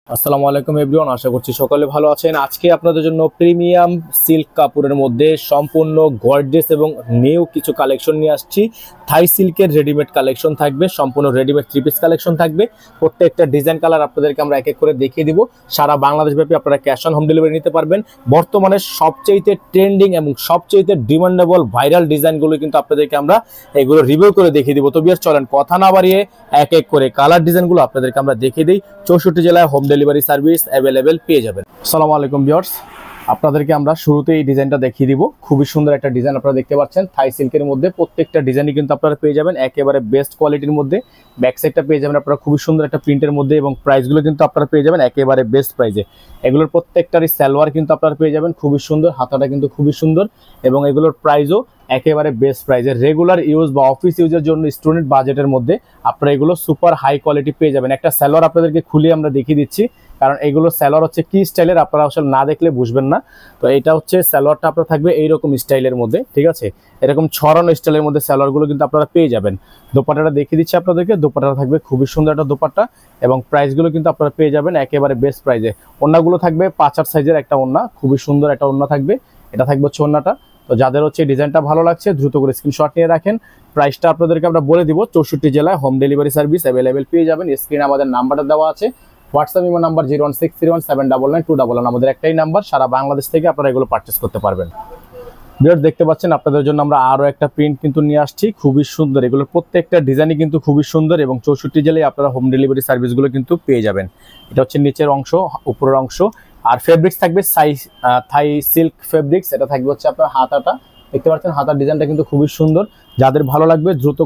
আসসালামু আলাইকুম এভরিওয়ান, আশা করছি সকলে ভালো আছেন। আজকে আপনাদের জন্য প্রিমিয়াম সিল্ক কাপড়ের মধ্যে সম্পূর্ণ গর্জিয়াস এবং নিউ কিছু কালেকশন নিয়ে আসছি। থাই সিল্কের রেডিমেড কালেকশন থাকবে, সম্পূর্ণ রেডিমেড থ্রি পিস কালেকশন থাকবে। প্রত্যেকটা ডিজাইন কালার আপনাদেরকে আমরা এক এক করে দেখিয়ে দিব। সারা বাংলাদেশব্যাপী আপনারা ক্যাশ অন হোম ডেলিভারি নিতে পারবেন। বর্তমানে সবচেয়ে ট্রেন্ডিং এবং সবচেয়ে ডিমান্ডেবল ভাইরাল ডিজাইনগুলো কিন্তু আপনাদেরকে আমরা এগুলো রিভিউ করে দেখিয়ে দিব। তো ভিউয়ার্স চলেন কথা না বাড়িয়ে এক এক করে কালার ডিজাইনগুলো আপনাদেরকে আমরা দেখিয়ে দিই। 64 জেলায় হোম ডেলিভারি সার্ভিস অ্যাভেলেবেল পেয়ে যাবেন। আসসালামু আলাইকুম ভিউয়ার্স, আপনাদেরকে আমরা শুরুতে এই ডিজাইনটা দেখিয়ে দিব। খুবই সুন্দর একটা ডিজাইন আপনারা দেখতে পাচ্ছেন থাই সিল্কের মধ্যে। প্রত্যেকটা ডিজাইনই কিন্তু আপনারা পেয়ে যাবেন একেবারে বেস্ট কোয়ালিটির মধ্যে। ব্যাক সাইডটা পেয়ে যাবেন আপনারা খুবই সুন্দর একটা প্রিন্টের মধ্যে এবং প্রাইসগুলো কিন্তু আপনারা পেয়ে যাবেন একেবারে বেস্ট প্রাইসে। এগুলোর প্রত্যেকটারই সালোয়ার কিন্তু আপনারা পেয়ে যাবেন খুবই সুন্দর, হাতাটা কিন্তু খুবই সুন্দর এবং এগুলোর প্রাইসও একেবারে বেস্ট প্রাইসে। রেগুলার ইউজ বা অফিস ইউজের জন্য স্টুডেন্ট বাজেটের মধ্যে আপনারা এগুলো সুপার হাই কোয়ালিটি পেয়ে যাবেন। একটা সালোয়ার আপনাদেরকে খুলে আমরা দেখিয়ে দিচ্ছি, কারণ এগুলো সালোয়ার হচ্ছে কি স্টাইলের আপনারা আসলে না দেখলে বুঝবেন না। তো এটা হচ্ছে সালোয়ারটা আপনার থাকবে এইরকম স্টাইলের মধ্যে, ঠিক আছে। এরকম ছড়ানো স্টাইলের মধ্যে সালোয়ারগুলো কিন্তু আপনারা পেয়ে যাবেন। দোপাট্টাটা দেখিয়ে দিচ্ছি আপনাদেরকে। দোপাট্টাটা থাকবে খুবই সুন্দর একটা দোপাট্টা এবং প্রাইসগুলো কিন্তু আপনারা পেয়ে যাবেন একেবারে বেস্ট প্রাইসে। ওড়নাগুলো থাকবে 5/8 সাইজের একটা ওড়না, খুবই সুন্দর একটা ওড়না থাকবে। এটা থাকবে হচ্ছে ওড়নাটা। তো যাদের হচ্ছে ডিজাইনটা ভালো লাগছে দ্রুত করে স্ক্রিনশট নিয়ে রাখেন। প্রাইসটা আপনাদেরকে আমরা বলে দিব। 64 জেলায় হোম ডেলিভারি সার্ভিস অ্যাভেলেবেল পেয়ে যাবেন। স্ক্রিনে আমাদের নাম্বারটা দেওয়া আছে। হোয়াটসঅ্যাপ ইমো নাম্বার 01631799299 আমাদের একটাই নাম্বার। সারা বাংলাদেশ থেকে আপনারা এগুলো পারচেস করতে পারবেন। ভিউয়ার্স দেখতে পাচ্ছেন আপনাদের জন্য আমরা আরও একটা প্রিন্ট কিন্তু নিয়ে আসছি, খুবই সুন্দর। এগুলোর প্রত্যেকটা ডিজাইনই কিন্তু খুবই সুন্দর এবং 64 জেলায় আপনারা হোম ডেলিভারি সার্ভিসগুলো কিন্তু পেয়ে যাবেন। এটা হচ্ছে নিচের অংশ, উপরের অংশ। আর ফেব্রিক্স থাকবে থাই সিল্ক ফেব্রিক্স। এটা থাকবে হচ্ছে আপনার হাতাটা দেখতে পাচ্ছেন, হাতার ডিজাইনটা কিন্তু খুবই সুন্দর। যাদের ভালো লাগবে দ্রুত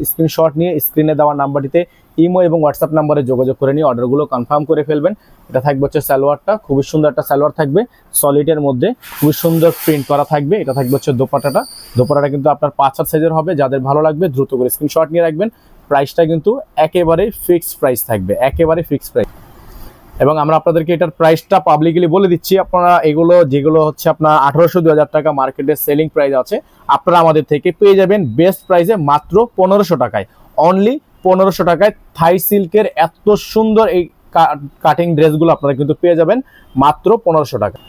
স্ক্রিনশট নিয়ে স্ক্রিনে দেওয়া নাম্বারটিতে ইমো এবং হোয়াটসঅ্যাপ নাম্বারে যোগাযোগ করে নিয়ে অর্ডারগুলো কনফার্ম করে ফেলবেন। এটা থাকবে হচ্ছে সালোয়ারটা, খুবই সুন্দর একটা সালোয়ার থাকবে সলিডের মধ্যে, খুবই সুন্দর প্রিন্ট করা থাকবে। এটা থাকবে হচ্ছে দোপাট্টাটা। দোপাট্টাটা কিন্তু আপনার 5/8 সাইজের হবে। যাদের ভালো লাগবে দ্রুত করে স্ক্রিনশট নিয়ে রাখবেন। প্রাইসটা কিন্তু একেবারে ফিক্সড প্রাইস থাকবে, একেবারে ফিক্সড প্রাইস। এবং আমরা আপনাদেরকে এটার প্রাইসটা পাবলিকলি বলে দিচ্ছি। আপনারা এগুলো যেগুলো হচ্ছে আপনার 1800-2000 টাকা মার্কেটের সেলিং প্রাইস আছে, আপনারা আমাদের থেকে পেয়ে যাবেন বেস্ট প্রাইসে মাত্র 1500 টাকায়। অনলি 1500 টাকায় থাই সিল্কের এত সুন্দর এই কাটিং ড্রেসগুলো আপনারা কিন্তু পেয়ে যাবেন মাত্র 1500 টাকা।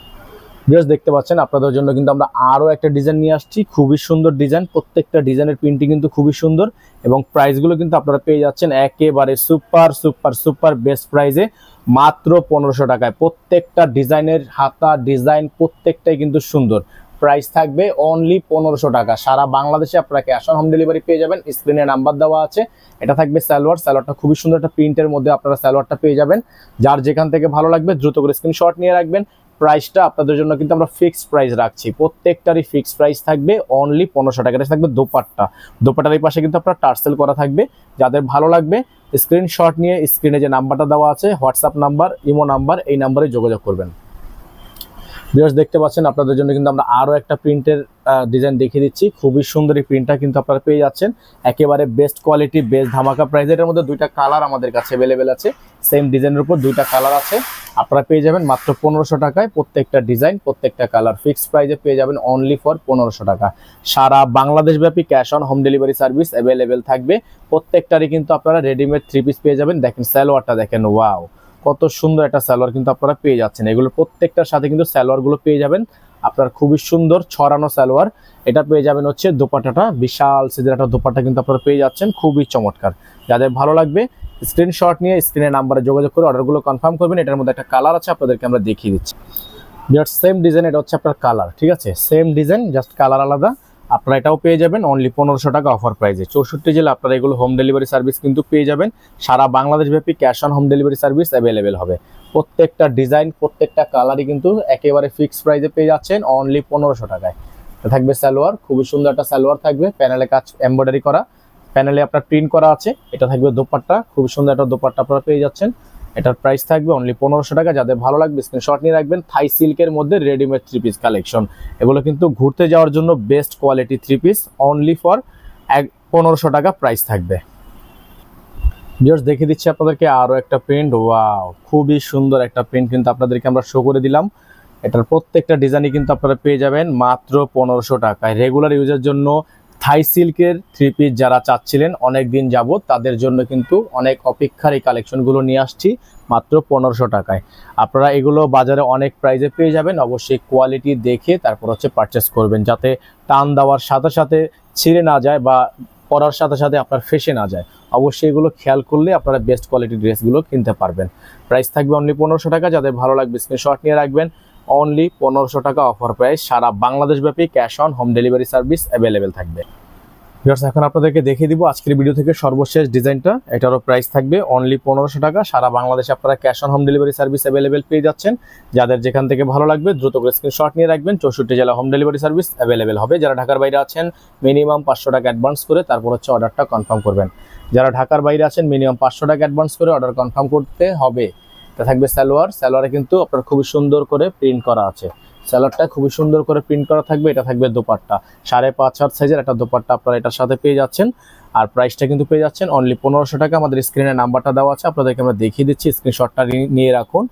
ড্রেস দেখতে পাচ্ছেন আপনাদের জন্য কিন্তু আমরা আরও একটা ডিজাইন নিয়ে আসছি, খুবই সুন্দর ডিজাইন। প্রত্যেকটা ডিজাইনের প্রিন্টিং কিন্তু খুবই সুন্দর এবং প্রাইসগুলো কিন্তু আপনারা পেয়ে যাচ্ছেন একেবারে সুপার সুপার সুপার বেস্ট প্রাইসে মাত্র 1500 টাকায়। প্রত্যেকটা ডিজাইনের হাতা ডিজাইন প্রত্যেকটাই কিন্তু সুন্দর। প্রাইস থাকবে অনলি 1500 টাকা। সারা বাংলাদেশে আপনারা ক্যাশ অন হোম ডেলিভারি পেয়ে যাবেন। স্ক্রিনে নাম্বার দেওয়া আছে। এটা থাকবে সালোয়ার। সালোয়ারটা খুবই সুন্দর একটা প্রিন্টের মধ্যে আপনারা সালোয়ারটা পেয়ে যাবেন। যার যেখান থেকে ভালো লাগবে দ্রুত করে স্ক্রিনশট নিয়ে রাখবেন। প্রাইসটা আপনাদের জন্য কিন্তু আমরা ফিক্সড প্রাইস রাখছি, প্রত্যেকটারই ফিক্সড প্রাইস থাকবে অনলি 1500 টাকা। এটা থাকবে দোপাট্টা। দোপাট্টার এই পাশে কিন্তু আপনার টার্সেল করা থাকবে। যাদের ভালো লাগবে স্ক্রিনশট নিয়ে স্ক্রিনে যে নাম্বারটা দেওয়া আছে হোয়াটসঅ্যাপ নাম্বার, ইমো নাম্বার, এই নাম্বারে যোগাযোগ করবেন। ভিউয়ার্স দেখতে পাচ্ছেন আপনাদের জন্য কিন্তু আমরা আরও একটা প্রিন্টের ডিজাইন দেখিয়ে দিচ্ছি। খুবই সুন্দর এই প্রিন্টটা কিন্তু আপনারা পেয়ে যাচ্ছেন একেবারে বেস্ট কোয়ালিটি, বেস্ট ধামাকা প্রাইস। এটার মধ্যে দুইটা কালার আমাদের কাছে অ্যাভেলেবেল আছে। সেম ডিজাইনের উপর দুইটা কালার আছে, আপনারা পেয়ে যাবেন মাত্র 1500 টাকায়। প্রত্যেকটা ডিজাইন প্রত্যেকটা কালার ফিক্সড প্রাইসে পেয়ে যাবেন অনলি ফর 1500 টাকা। সারা বাংলাদেশব্যাপী cash on home delivery service available থাকবে। প্রত্যেকটারই কিন্তু আপনারা রেডিমেড থ্রি পিস পেয়ে যাবেন। দেখেন সালোয়ারটা দেখেন, ওয়াও কত সুন্দর একটা সালোয়ার কিন্তু আপনারা পেয়ে যাচ্ছেন। এগুলো প্রত্যেকটার সাথে কিন্তু সালোয়ারগুলো পেয়ে যাবেন আপনার খুবই সুন্দর ছড়ানো সালোয়ার। এটা পেয়ে যাবেন হচ্ছে দোপাট্টাটা, বিশাল সাইজের একটা দোপাট্টা কিন্তু আপনারা পেয়ে যাচ্ছেন, খুবই চমৎকার। যাদের ভালো লাগবে স্ক্রিনশট নিয়ে স্ক্রিনের নাম্বারে যোগাযোগ করে অর্ডারগুলো কনফার্ম করবেন। এটার মধ্যে একটা কালার আছে, আপনাদেরকে আমরা দেখিয়ে দিচ্ছি। সেম ডিজাইন, এটা হচ্ছে আপনার কালার, ঠিক আছে। সেম ডিজাইন, জাস্ট কালার আলাদা। আপনারা এটাও পেয়ে যাবেন অনলি 1500 টাকা অফার প্রাইসে। 64 জেলা আপনারা এগুলো হোম ডেলিভারি সার্ভিস কিন্তু পেয়ে যাবেন। সারা বাংলাদেশব্যাপী cash on home delivery service available হবে। প্রত্যেকটা ডিজাইন প্রত্যেকটা কালারই কিন্তু একেবারে ফিক্সড প্রাইসে পেয়ে যাচ্ছেন অনলি 1500 টাকায়। থাকবে সালোয়ার, খুবই সুন্দর একটা সালোয়ার থাকবে, প্যানেলে কাজ এমব্রয়ডারি করা, প্যানেলে আপনার প্রিন্ট করা আছে। এটা থাকবে দোপাট্টা, খুবই সুন্দর একটা দোপাট্টা আপনারা পেয়ে যাচ্ছেন। এটার প্রাইস থাকবে অনলি 1500 টাকা। যাদের ভালো লাগবে স্ক্রিনশট নিয়ে রাখবেন। থাই সিল্কের মধ্যে রেডিমেড থ্রি পিস কালেকশন, এগুলো কিন্তু ঘুরতে যাওয়ার জন্য best quality three piece only for 1500 টাকা প্রাইস থাকবে। ভিউয়ার্স দেখিয়ে দিচ্ছি আপনাদেরকে আরও একটা প্রিন্ট, ওয়াও খুবই সুন্দর একটা প্রিন্ট কিন্তু আপনাদেরকে আমরা শো করে দিলাম। এটার প্রত্যেকটা ডিজাইনই কিন্তু আপনারা পেয়ে যাবেন মাত্র 1500 টাকায়। রেগুলার ইউজের জন্য থাই সিল্কের থ্রি পিস যারা চাচ্ছিলেন অনেক দিন যাবত, তাদের জন্য কিন্তু অনেক অপেক্ষার এই কালেকশনগুলো নিয়ে আসছি মাত্র 1500 টাকায়। আপনারা এগুলো বাজারে অনেক প্রাইসে পেয়ে যাবেন, অবশ্যই কোয়ালিটি দেখে তারপর হচ্ছে পারচেস করবেন, যাতে টান দেওয়ার সাথে সাথে ছিঁড়ে না যায় বা পরার সাথে সাথে আপনার ফেসে না যায়। অবশ্যই এগুলো খেয়াল করলে আপনারা বেস্ট কোয়ালিটির ড্রেসগুলো কিনতে পারবেন। প্রাইস থাকবে অনলি 1500 টাকা। যাদের ভালো লাগবে স্ক্রিনশট নিয়ে রাখবেন। অনলি 1500 টাকা অফার প্রাইস, সারা বাংলাদেশ ব্যাপী cash on home delivery service available থাকবে। ভিউয়ার্স, এখন আপনাদেরকে দেখিয়ে দিব আজকের ভিডিও থেকে সর্বশেষ ডিজাইনটা। এটারও প্রাইস থাকবে অনলি 1500 টাকা। সারা বাংলাদেশে আপনারা cash on home delivery service available পেয়ে যাচ্ছেন। যাদের যেখান থেকে ভালো লাগবে দ্রুত করে স্ক্রিনশট নিয়ে রাখবেন। 64 জেলা হোম ডেলিভারি সার্ভিস অ্যাভেলেবেল হবে। যারা ঢাকার বাইরে আছেন মিনিমাম 500 টাকা অ্যাডভান্স করে তারপর হচ্ছে অর্ডারটা কনফার্ম করবেন। যারা ঢাকার বাইরে আছেন মিনিমাম 500 টাকা অ্যাডভান্স করে অর্ডার কনফার্ম করতে হবে। এটা থাকবে সালোয়ারে কিন্তু আপনার খুবই সুন্দর করে প্রিন্ট করা আছে। সালোয়ারটা খুবই সুন্দর করে প্রিন্ট করা থাকবে। এটা থাকবে দোপাট্টা, 5.5 হাত সাইজের একটা দোপাট্টা আপনারা এটার সাথে পেয়ে যাচ্ছেন। আর প্রাইসটা কিন্তু পেয়ে যাচ্ছেন অনলি 1500 টাকা। আমাদের স্ক্রিনে নাম্বারটা দেওয়া আছে, আপনাদেরকে আমরা দেখিয়ে দিচ্ছি, স্ক্রিনশটটা নিয়ে রাখুন।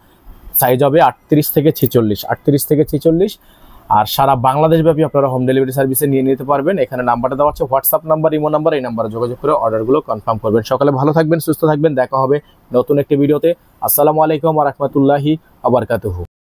সাইজ হবে 38 থেকে 46। আর সারা বাংলাদেশ ব্যাপী আপনারা হোম ডেলিভারি সার্ভিসে নিয়ে নিতে পারবেন। এখানে নাম্বারটা দেওয়া আছে, হোয়াটসঅ্যাপ নাম্বার, ইমো নাম্বার, এই নাম্বারে যোগাযোগ করে অর্ডারগুলো কনফার্ম করবেন। সকালে ভালো থাকবেন, সুস্থ থাকবেন। দেখা হবে নতুন একটি ভিডিওতে। আসসালামু আলাইকুম ওয়া রাহমাতুল্লাহি ওয়া বারাকাতুহু।